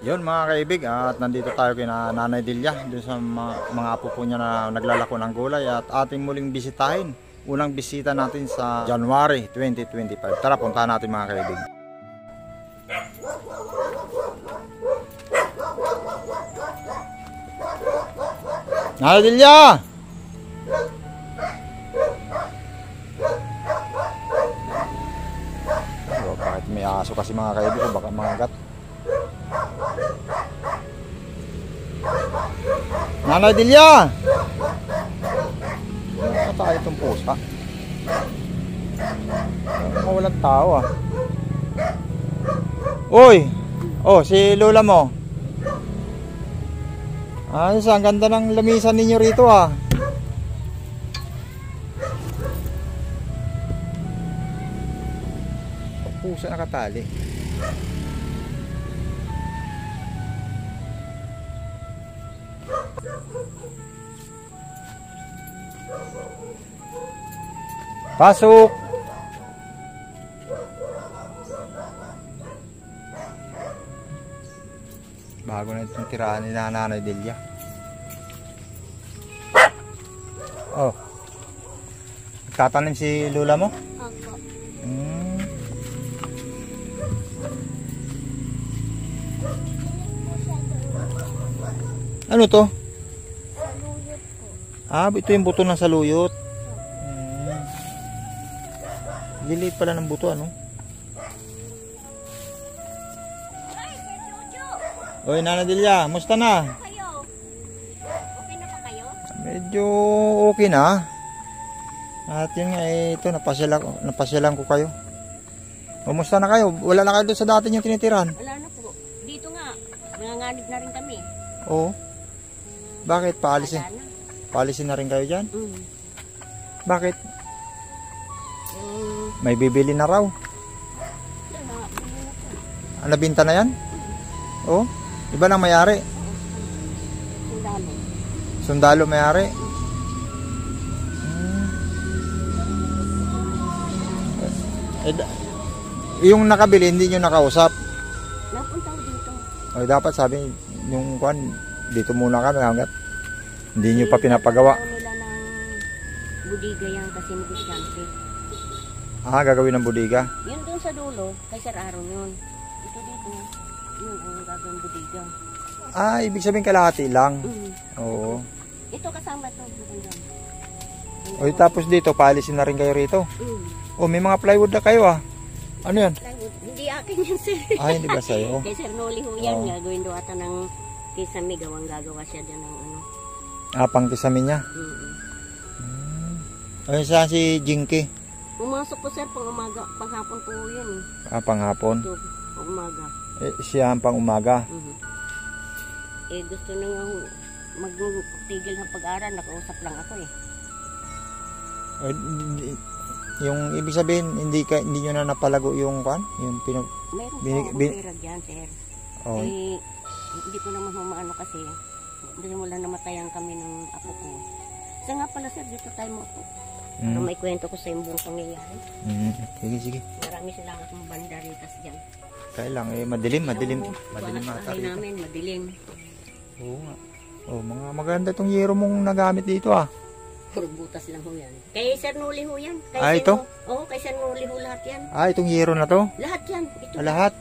Yun mga kaibig, at nandito tayo kina Nanay Delia dun sa mga apo po niya na naglalako ng gulay at ating muling bisitahin. Unang bisita natin sa January 2025. Tara, puntahan natin mga kaibig. Nanay Delia! Oh, bakit may aso kasi mga kaibig, baka mangagat. Nanay Delia! Ano tayo itong pusa? Walang tao ah. Uy! Oh, si lola mo. Ayos, ang ganda ng lamisan ninyo rito ah. Pusa nakatali. Pasok! Bago na itong tirahan ni Nanay Delia. Oh. Nagtatanim si lola mo? Opo. Ano to? Saluyot po. Ah, ito yung buto ng saluyot. Liliit pala ng buto, ano? Ay, Sir Jojo! Oy, Nanay Delia, musta na? Kayo? Okay na pa kayo? Medyo okay na. At yun nga, ito, napasyalan ko kayo. Kumusta na kayo? Wala na kayo doon sa dati yung tinitiran? Wala na po. Dito nga, nanganganib na rin kami. Oo. Bakit? Paalisin? Wala na. Paalisin na rin kayo dyan? Bakit? Yung... May bibili na raw. Wala, bili na po. Nabinta na yan? Oo. Iba lang mayari. Sundalo. Sundalo mayari. Yung nakabili, hindi nyo nakausap. Napunta ko dito. O dapat sabi yung kwan, dito muna kami hanggat hindi nyo pa pinapagawa. Gagawin nila ng budiga yan kasi negosyante. Ah, gagawin ng budiga. Yun doon sa dulo, kay Sir Aaron yun. Ito dito, yun ang gagawin budiga. Ah, ibig sabihin kalahati lang. Oo. Ito kasama to. O tapos dito, paalisin na rin kayo rito. O may mga plywood na kayo ah. Ano yan? Plywood. Hindi akin yun, sir. Ah, hindi ba sa'yo? Kay Sir Noli ho yan, gagawin daw ata ng kisame, gawang gagawa siya dyan ng ano. Ah, pang kisame niya. Ayun saan si Jinky? Pumasok po sir, pang umaga, panghapon po yun eh. Ah, panghapon. Ito, pang umaga. Siya ang pang umaga. Eh gusto na nga magtigil ng pag-aaral, nakausap lang ako eh. Yung ibig sabihin, hindi nyo na napalago yung kan? Yung Meron po akong pera dyan, sir. Oh. Eh, hindi ko naman humaano kasi dahil mula namatayan kami ng apo ko. Isa nga pala sir, dito tayo mo po. Para may kwento ko sa yung buong pangyayari. Sige, sige. Marami silang akong bandaritas dyan. Kaya lang, madilim ata rito. Namin, madilim. Oo nga. Oh, mga maganda itong yero mong nagamit dito ah. Puro butas lang ho yan. Kay Sir Noli ho yan. Ito? Oo, kay Sir Noli ho lahat yan. Ah, itong yero na to? Lahat yan. Ito lahat?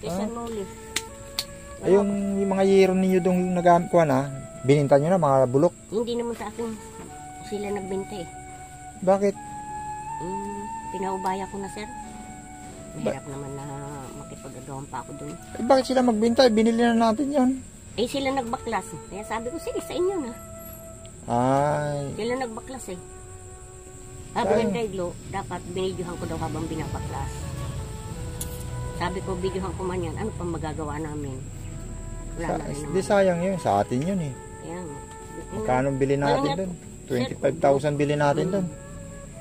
Kay Sir Noli. Ay, yung mga yero ninyo doon nagamit ko na, bininta nyo na mga bulok? Hindi naman sa akin sila nagbenta eh. Bakit? Pinaubaya ko na sir. Mahirap naman na makipag-agawan pa ako doon. Eh, bakit sila magbenta? Binili na natin yon. Eh sila nagbaklas. Kaya sabi ko, sige sa inyo na. Ay. Sila nagbaklas eh. Sabi ng kay Glo, dapat binidyohan ko daw habang binabaklas. Sabi ko, videohan ko man yan. Ano pang magagawa namin? Wala na rin naman. Di sayang yun. Sa atin yun eh. Kaya nga. Magkano bili natin doon? 25,000 bili natin doon.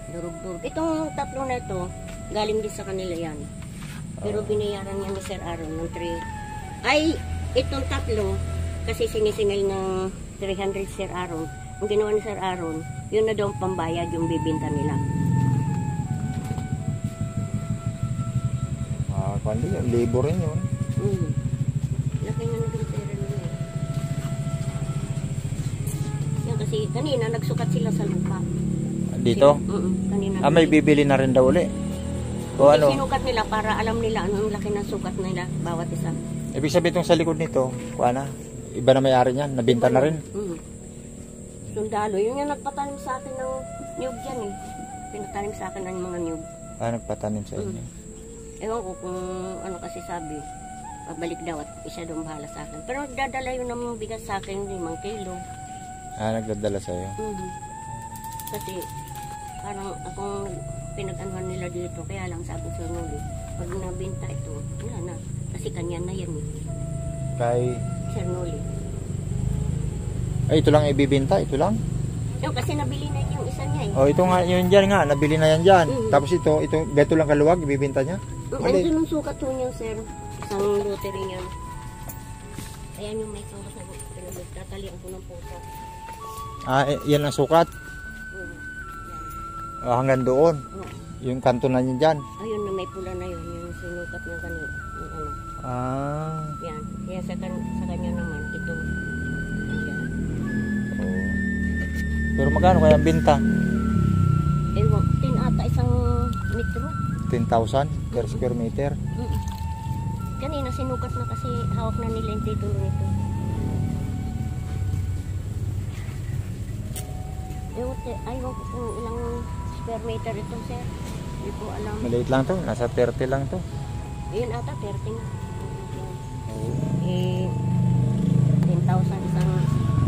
Durug-durug. Itong tatlo na ito, galing din sa kanila yan. Pero binayaran niya ni Sir Aaron ng 3. Ay, itong tatlo, kasi sinisingil ng 300 Sir Aaron. Ang ginawa ni Sir Aaron, yun na daw ang pambayad yung bibinta nila. Kundi yun, labor rin yun. Kasi kanina nagsukat sila sa lupa. Dito? Kanina. May bibili na rin daw uli. O ano? Sinukat nila para alam nila anong laki ng sukat nila bawat isa. Ibig sabihin itong sa likod nito, kuha na. Iba na may-ari niyan, nabinta na rin. Sundalo, yun yung nagpatanim sa akin ng niyog dyan eh. Pinatanim sa akin ng mga niyog. Nagpatanim sa inyo. Ewan ko kung ano kasi sabi, pabalik daw at isa doon bahala sa akin. Pero nagdadala yun ng bigas sa akin, 5 kilo. Nagdadala sa'yo. Kasi parang akong pinag-anuhan nila dito, kaya lang sabi sa Noli, pag nabenta ito, wala na. Kasi kanya na yan eh. Kay... Sir Noli. Ay, ito lang ibibinta, ito lang? Yung kasi nabili na yung isa niya eh. Ito nga, yun dyan nga, nabili na yan dyan. Tapos ito, beto lang kaluwag, ibibinta niya? Ang sinusukat po niya, sir. Isang lottery niya. Ayan yung may sukat na pinagtatalian ko ng puso. Yan ang sukat? Hanggang doon? Yung kanto na niya dyan? Ayun na may pula na yun, yung sinukat niya kanina. Yung ano. Yan. Kaya sa kanya naman, ito. Yan. Pero magkano kaya ang binta? Ewan, 10 ata isang metro. 10,000 per square meter? Kanina sinukat na kasi hawak na nila yung titulo nito. Ewan ko kung ilang square meter ito, sir. Hindi ko alam. Maliit lang to, nasa 30 lang to. Ayun ata, 30 nga. 10,000 isang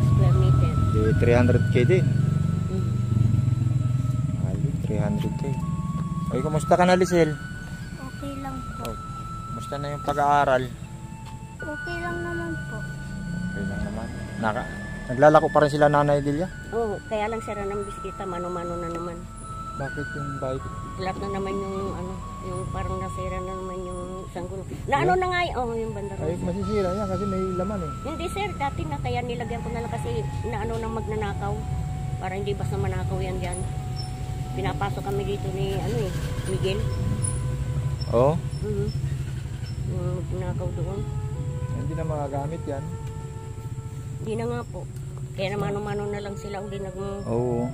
square meter. 300k din. 300k. Ay, kumusta ka na, Lisel? Okay lang po. Kumusta na yung pag-aaral? Okay lang naman po. Okay lang naman. Naglalako pa rin sila Nanay Delia? Oo, kaya lang sira ng biskita, mano-mano na naman. Bakit yung bike? Flat na naman yung ano, yung parang nasira na naman yung sanggol. Na ano na nga yung bandaro. Ay, masisira yan kasi may laman eh. Hindi sir, dati na kaya nilagyan ko na lang kasi naano nang magnanakaw. Para hindi basta manakaw yan dyan. Pinapasok kami dito ni Miguel. Oo? Yung magnanakaw doon. Hindi na magagamit yan. Hindi na nga po. Kaya mano-mano na lang sila uli Oo.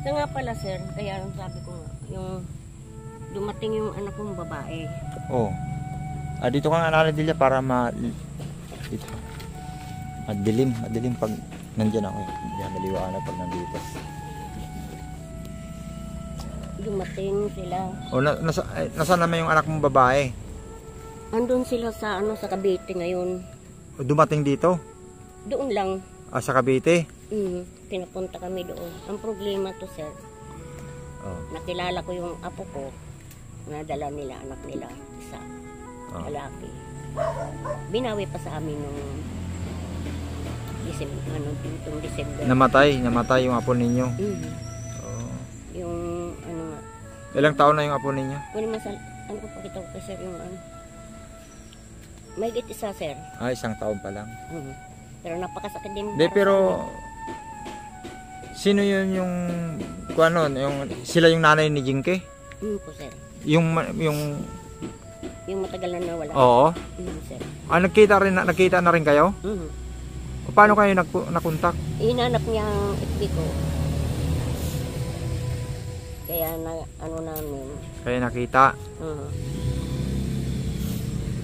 So nga pala sir, kaya sabi ko nga, yung dumating yung anak kong babae. Oo. Dito ka nga Nanay Delia para dito. Madilim pag nandyan ako. Hindi maliwanag pag nandito. Dumating sila. Nasaan naman yung anak mong babae? Andun sila sa sa Cavite ngayon. Dumating dito? Doon lang. Sa Cavite? Pinapunta kami doon. Ang problema to sir, nakilala ko yung apo ko, nadala nila anak nila isa, lalaki. Binawi pa sa amin nung December. Namatay yung apo ninyo? Yung nga. Ilang taon na yung apo ninyo? Ano ko pakita ko sir yung may git isa sir. 1 taon pa lang. Pero napakasakit din. Hindi, pero sino yun yung sila yung nanay ni Jinke? Po sir. Yung matagal na nawala. Oo. Sir. Nakita na rin kayo? Paano kayo nakontak? Hinanap niya ang FB ko. Kaya namin. Kaya nakita?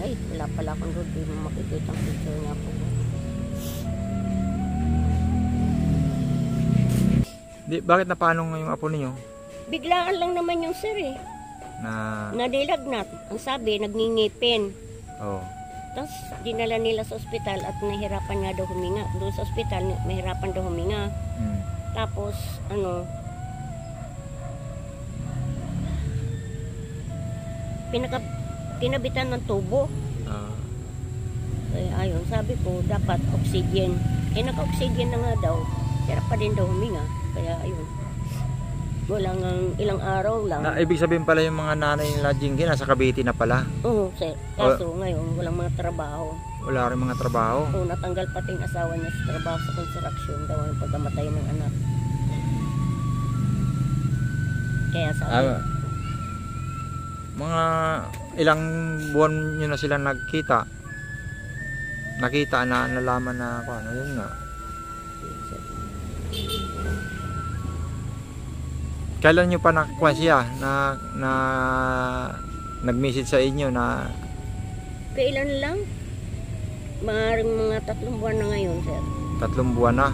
Ay, wala pala akong doon. Di mo makikita ang picture niya po. Bakit napaano yung apo niyo? Biglaan lang naman yung sir eh. Nadilagnat. Ang sabi, nagngingipin. Tapos dinala nila sa ospital at nahirapan nga daw huminga. Doon sa ospital, mahirapan daw huminga. Tapos, kinabitan ng tubo. Kaya ayun, sabi ko, dapat oxygen. Naka-oxygen na nga daw. Hirap pa din daw huminga. Kaya ayun. Walang ilang araw lang. Ibig sabihin pala yung mga nanay nila Jinky nasa Cavite na pala? Oo, sir. Kaso ngayon, walang mga trabaho. Wala rin mga trabaho? Oo, natanggal pati yung asawa niya sa trabaho sa construction daw ang pagkamatay ng anak. Kaya sabi... mga ilang buwan nyo na sila nakita na nalaman na yun nga. Kailan nyo pa nakakuha siya na nag-message sa inyo na Kailan lang? Maaaring mga 3 buwan na ngayon, sir. 3 buwan na?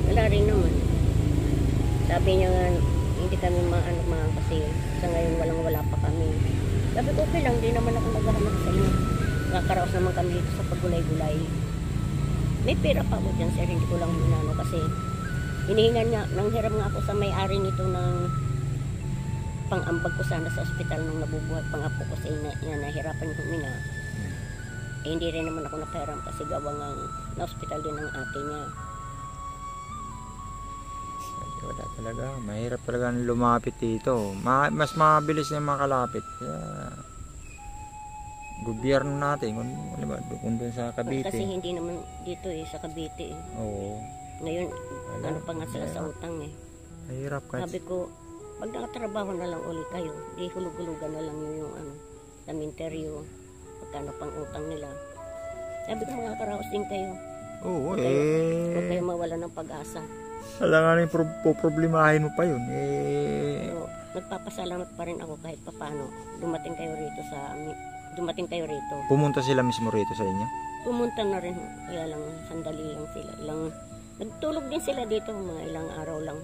Wala rin naman. Sabi niya nga, hindi kami mga kasi sa ngayon wala pa kami. Sabi ko, okay lang, di naman ako naghahanap sa inyo. Nakakaraos naman kami dito sa paggulay-gulay. May pera pa ako dyan, sir, hindi ko lang hinano kasi hinihingan niya, nang hiram nga ako sa may-ari nito ng pang-ambag ko sana sa ospital nung nabubuhay pang-apo ko sa nahirapan yung humina. Eh, hindi rin naman ako napahiram kasi gawa nga na-hospital din ng ate niya. wala talaga, mahirap talaga lumapit dito. Mas mabilis na makalapit kaya gobyerno natin kung doon sa Cavite. Kasi hindi naman dito sa Cavite eh. Oo. Ngayon, ano pa nga sila sa utang eh. Mahirap kasi. Sabi ko, pag nakatrabaho na lang ulit kayo, di hulug-hulugan na lang yung interview, pagkano pang utang nila. Sabi ko, makakaraos din kayo. Oo, Huwag kayo mawala ng pag-asa. Alangan yung problemahin mo pa yun. Pero nagpapasalamat pa rin ako kahit papano. Dumating kayo rito. Pumunta sila mismo rito sa inyo? Pumunta na rin. Kaya lang, sandali lang sila. Nagtulog din sila dito, mga ilang araw lang.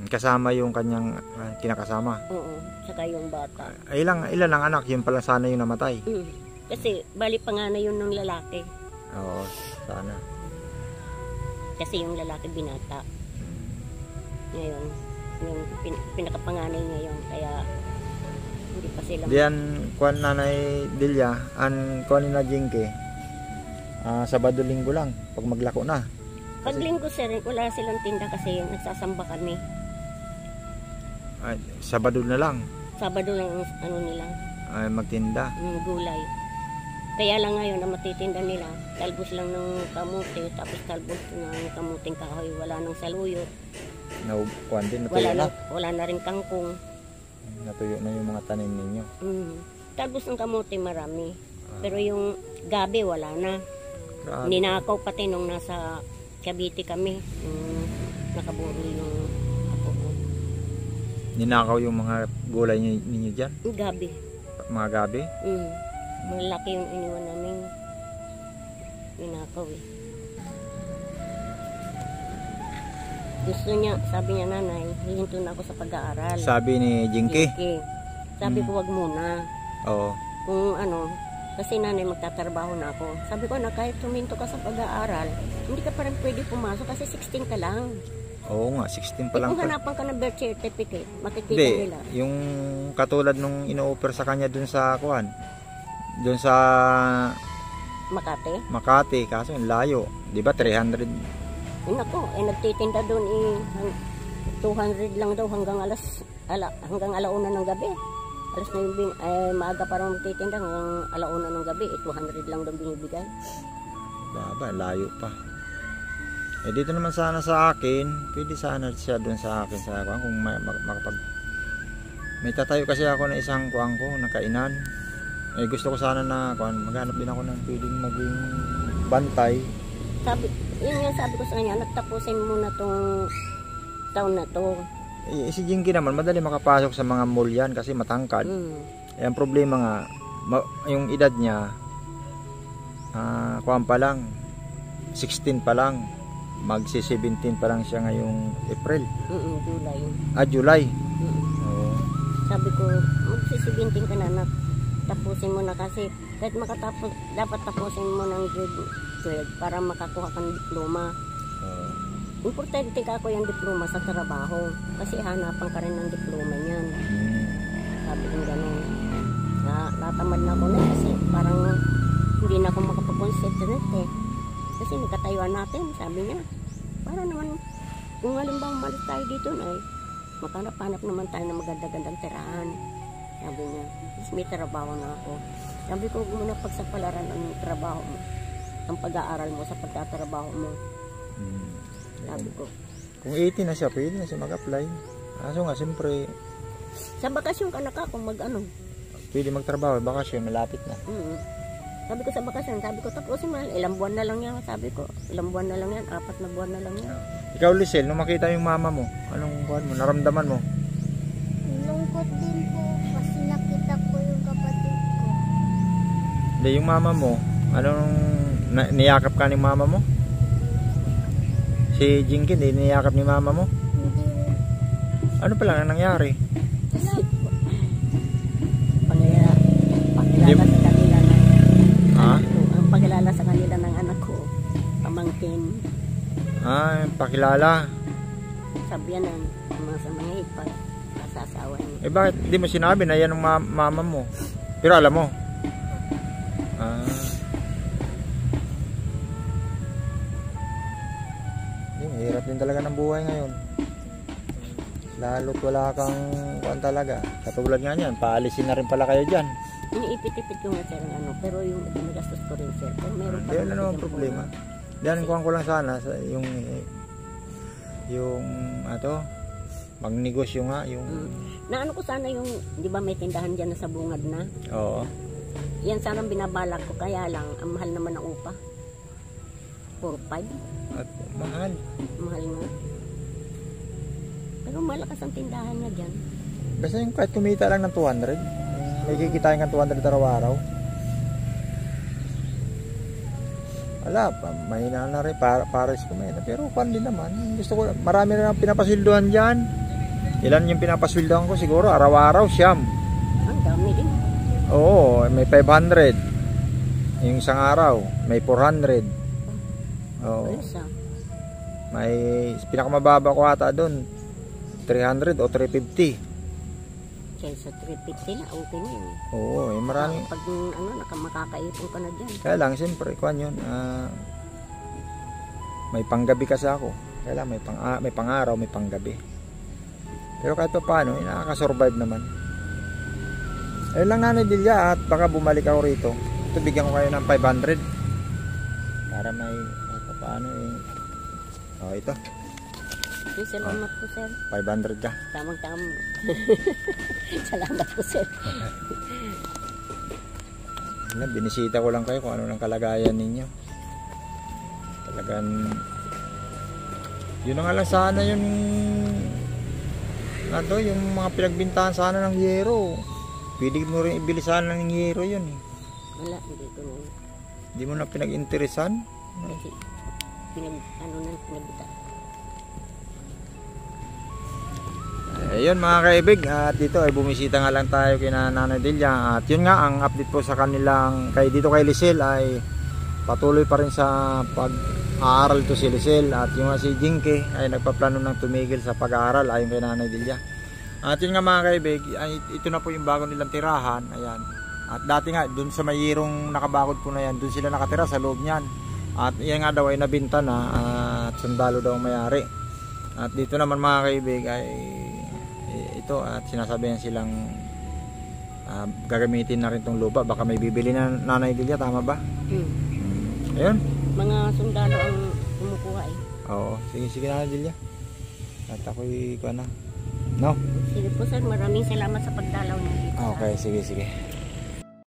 Kasama yung kanyang kinakasama? Oo, saka yung bata. Ilan ang anak? Yun pala sana yung namatay? Kasi bali pa nga na yun ng lalaki. Oo, sana. Kasi yung lalaki binata. Ngayon, yung pinakapanganay ngayon, kaya hindi pa sila. Diyan, kuan nanay Delia, kuan ni na Jinky, Sabado Linggo lang, pag maglako na. Pag linggo sir, wala silang tinda kasi nagsasamba kami. Sabado na lang, Sabado lang ang nila, magtinda. Gulay. Kaya lang ngayon ang matitinda nila, talbos lang ng kamote, tapos talbos ng kamuting kahoy, wala nang saluyot. Kuan din, natuyo na. Wala na rin kangkong. Natuyo na yung mga tanim ninyo. Talbos ng kamote marami, pero yung gabi wala na. Grabe. Ninakaw pati nung nasa Cavite kami, nakaburol yung apo ko. Ninakaw yung mga gulay ninyo dyan? Gabi. Mga gabi? Malaki yung iniwan namin. Ninakaw eh. Gusto niya, sabi niya nanay, hihinto na ako sa pag-aaral. Sabi ni Jinky? Sabi ko wag muna. Oo. Kung kasi nanay magtatrabaho na ako. Sabi ko na kahit tuminto ka sa pag-aaral, hindi ka pa rin pwede pumasok kasi 16 ka lang. Oo nga, 16 pa lang. Kung hanapan ka ng birth certificate, makikita Hindi, nila. yung katulad nung ino-offer sa kanya dun sa kuan, dun sa Makati, kaso yung layo, di ba 300? Nako, nagtitinda doon 200 lang daw hanggang alauna ng gabi. Alas na yung maaga parang magtitinda hanggang alauna ng gabi, 200 lang daw binibigay. Baba, layo pa. Dito naman sana sa akin, pwede sana siya doon sa akin sa kuan kung makapag may tatayo kasi ako ng isang kuan ko, nakainan. Gusto ko sana na kuan, maghanap din ako ng pwedeng maging bantay. Yun yung sabi ko sa kanya, nagtapusin mo na tong taon na to. Si Jinky naman, madali makapasok sa mga mall yan kasi matangkad. Ang problema nga, yung edad niya, kuwan pa lang, 16 pa lang, magsi-17 pa lang siya ngayong April. July. July. Oo. Sabi ko, magsi-17 ka na, tapusin mo na kasi kahit makatapos, dapat tapusin mo ng grade 12 para makakuha kang diploma. Importante ka ako yung diploma sa trabaho kasi hanapan ka rin ng diploma niyan. Sabi ko gano'n. Natamad na ako na kasi parang hindi na ako makapag-concentrate eh. Kasi nakatayuan natin, sabi niya. Para naman, kung halimbawa umalis tayo dito na makanap-hanap naman tayo ng maganda-gandang tirahan. Sabi niya, kasi may trabaho na ako. Sabi ko, huwag mo na pagsapalaran ang trabaho mo. Ang pag-aaral mo sa pagtatrabaho mo. Sabi ko. Kung 18 na siya, pwede na siya mag-apply. Kaso nga, siyempre, sa bakasyon ka na ka kung pwede magtrabaho, bakasyon, malapit na. Sabi ko sa bakasyon, sabi ko tapusin mo, ilang buwan na lang yan. Sabi ko, ilang buwan na lang yan, 4 na buwan na lang yan. Ikaw, Lisel, nung makita yung mama mo, anong buwan mo, naramdaman mo? Lungkot din po kasi nakita ko yung kapatid ko. Hindi, yung mama mo, anong, niyakap ka ni mama mo? Si Jinky, hindi niyakap ni mama mo? Hindi rin. Ano pala ang nangyari? Pakilala sa kanila ng Ha? anak ko. Ang pakilala sa kanila ng anak ko, pamangkin. Pakilala. Sabihan ng mga sa mga ipag, kasasawa niya. Eh bakit di mo sinabi na yan ang mama mo? Pero alam mo. Hirap din talaga ng buhay ngayon. Lalo't wala kang kuwan talaga. Katulad nga niyan, paalisin na rin pala kayo dyan. Iniipit-ipit ko nga sir ng ano, pero yung ginagastos ko rin sir. Pero meron pa Hindi, rin wala namang bigyan problema. ko. Diyan, kuhan ko lang sana sa yung magnegosyo nga, yung Na ano ko sana yung, di ba may tindahan dyan na sa bungad na? oo. Yan sana ang binabalak ko, kaya lang, ang mahal naman ng upa. 4-5, At mahal. mahal nga. Pero malakas ang tindahan nga dyan. Basta yung kahit kumita lang ng 200, may kikitain kang 200 araw-araw. Wala pa, mahina na rin para sa kumita. Pero pan din naman, gusto ko, marami na lang pinapasilduhan dyan. Ilan yung pinapasilduhan ko? Siguro araw-araw, siyam. Ang dami din. Oo, may 500. Yung isang araw, may 400. Oo. Ayos ah. May pinakamababa ko ata doon, 300 o 350. Kaya sa 350 na, okay na yun. Oo, marami. Pag makakaipon ka na dyan. Kaya lang, siyempre, kuhan yun, may panggabi kasi ako. Kaya lang, may pang-araw, may panggabi. Pero kahit pa paano, nakaka-survive naman. Ayun lang Nanay Delia, at baka bumalik ako rito. Ito, bigyan ko kayo ng 500. Para may, kahit pa paano ito, Salamat po sir. 500 ka. Tamang-tama. Salamat po sir. Binisita ko lang kayo kung ano ng kalagayan ninyo. Talagang yun na nga lang sana yung yung mga pinagbintahan sana ng yero. Pwede mo rin ibili sana ng yero yun eh. Wala, hindi ko na. Hindi mo na pinag-interesan. Kasi pinagbita. Ayun mga kaibig, at dito ay bumisita nga lang tayo kina Nanay Delia. At yun nga ang update po sa kanilang dito kay Lisel ay patuloy pa rin sa pag-aaral to si Lisel. At yung si Jinky ay nagpaplano ng tumigil sa pag-aaral ayon kay Nanay Delia. At yun nga mga kaibig, ay, ito na po yung bago nilang tirahan. Ayan. At dati nga dun sa mayirong nakabakod po na yan, dun sila nakatira sa loob niyan. At yan nga daw ay nabinta na at sundalo daw ang mayari. At dito naman mga kaibig ay ito at sinasabihan silang gagamitin na rin tong lupa. Baka may bibili na Nanay Delia, tama ba? Ayun. Mga sundalo ang kumukuha eh. Oo, sige Nanay Delia. At ako'y no? Sige po sir, maraming salamat sa pagdalaw niyo dito. Okay, sige.